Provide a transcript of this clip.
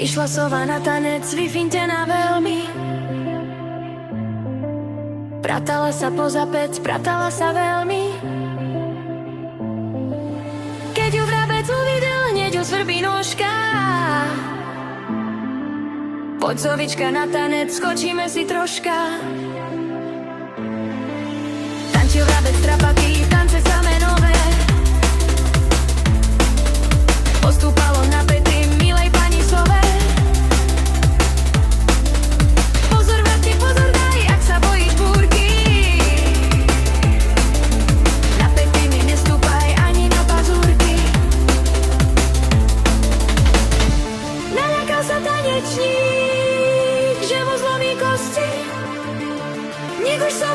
Išla sova na tanec, vyfintená veľmi. Pratala sa poza pec, pratala sa veľmi. Keď ju vrabec uvidel, hneď ju svrbí nožka. Poď zovička na tanec, skočíme si troška. Tančil vrabec trapatý, tance samé nové. Postúpalo na Petri, milej pani Sove. Pozor vrati, pozor daj, ak sa bojíš búrky. Na Petri mi nestúpaj ani na pazúrky. Naľakal sa tanečník, že mu zlomí kosti. Nech už sa